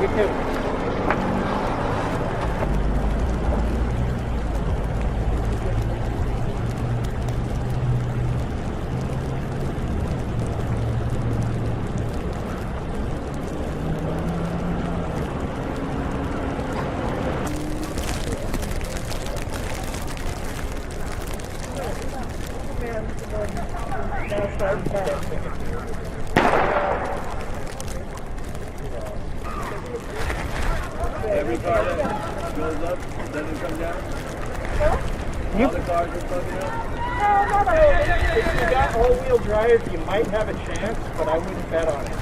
You too. Every car that goes up doesn't come down? All the cars are plugging up? No, not all of them. If you got all-wheel drive, you might have a chance, but I wouldn't bet on it.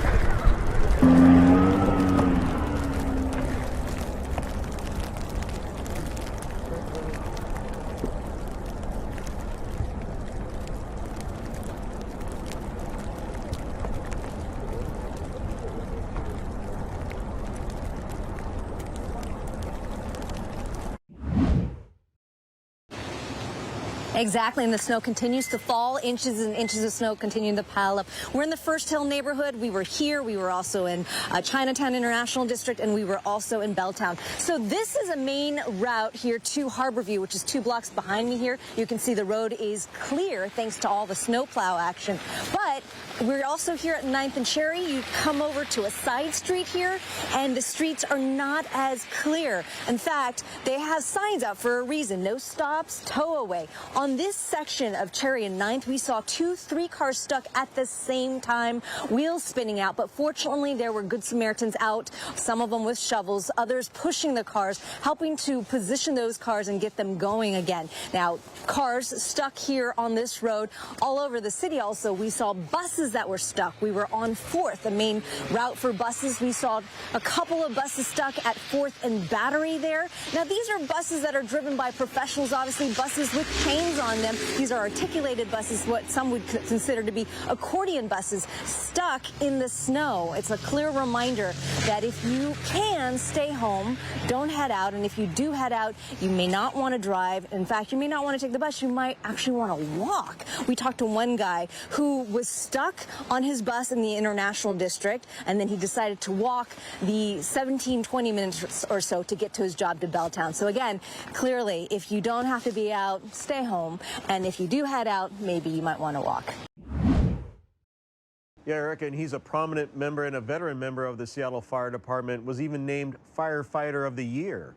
Exactly, and the snow continues to fall. Inches and inches of snow continue to pile up. We're in the First Hill neighborhood. We were here. We were also in Chinatown International District, and we were also in Belltown. So this is a main route here to Harborview, which is 2 blocks behind me here. You can see the road is clear thanks to all the snowplow action. But we're also here at 9th and Cherry. You come over to a side street here, and the streets are not as clear. In fact, they have signs out for a reason. No stops, tow away. On this section of Cherry and 9th, we saw 3 cars stuck at the same time, wheels spinning out. But fortunately, there were Good Samaritans out, some of them with shovels, others pushing the cars, helping to position those cars and get them going again. Now, cars stuck here on this road. All over the city also, we saw buses that were stuck. We were on 4th, the main route for buses. We saw a couple of buses stuck at 4th and Battery there. Now, these are buses that are driven by professionals, obviously, buses with chains on them. These are articulated buses, what some would consider to be accordion buses, stuck in the snow. It's a clear reminder that if you can stay home, don't head out. And if you do head out, you may not want to drive. In fact, you may not want to take the bus. You might actually want to walk. We talked to one guy who was stuck on his bus in the International District, and then he decided to walk the 17-20 minutes or so to get to his job to Belltown. So again, clearly, if you don't have to be out, stay home. And if you do head out, maybe you might want to walk. Yeah, Erica, and he's a prominent member and a veteran member of the Seattle Fire Department, was even named Firefighter of the Year.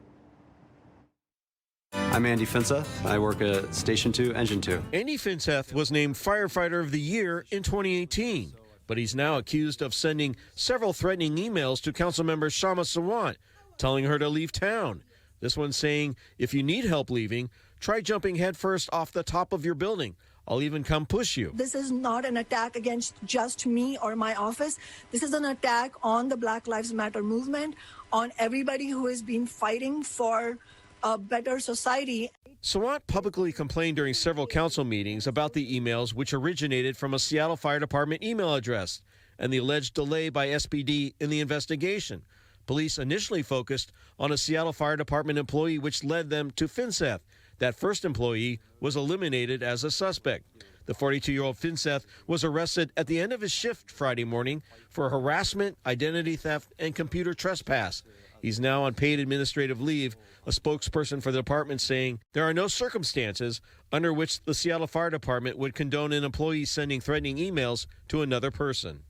I'm Andy Finseth. I work at Station 2, Engine 2. Andy Finseth was named Firefighter of the Year in 2018, but he's now accused of sending several threatening emails to Councilmember Kshama Sawant, telling her to leave town. This one saying, if you need help leaving, try jumping headfirst off the top of your building. I'll even come push you. This is not an attack against just me or my office. This is an attack on the Black Lives Matter movement, on everybody who has been fighting for a better society. Sawant publicly complained during several council meetings about the emails, which originated from a Seattle Fire Department email address, and the alleged delay by SPD in the investigation. Police initially focused on a Seattle Fire Department employee, which led them to Finseth. That first employee was eliminated as a suspect. The 42-year-old Finseth was arrested at the end of his shift Friday morning for harassment, identity theft, and computer trespass. He's now on paid administrative leave, a spokesperson for the department saying there are no circumstances under which the Seattle Fire Department would condone an employee sending threatening emails to another person.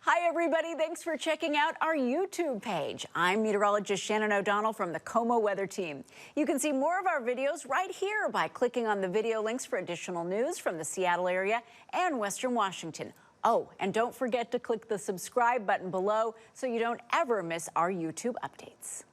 Hi, everybody. Thanks for checking out our YouTube page. I'm meteorologist Shannon O'Donnell from the KOMO weather team. You can see more of our videos right here by clicking on the video links for additional news from the Seattle area and Western Washington. Oh, and don't forget to click the subscribe button below so you don't ever miss our YouTube updates.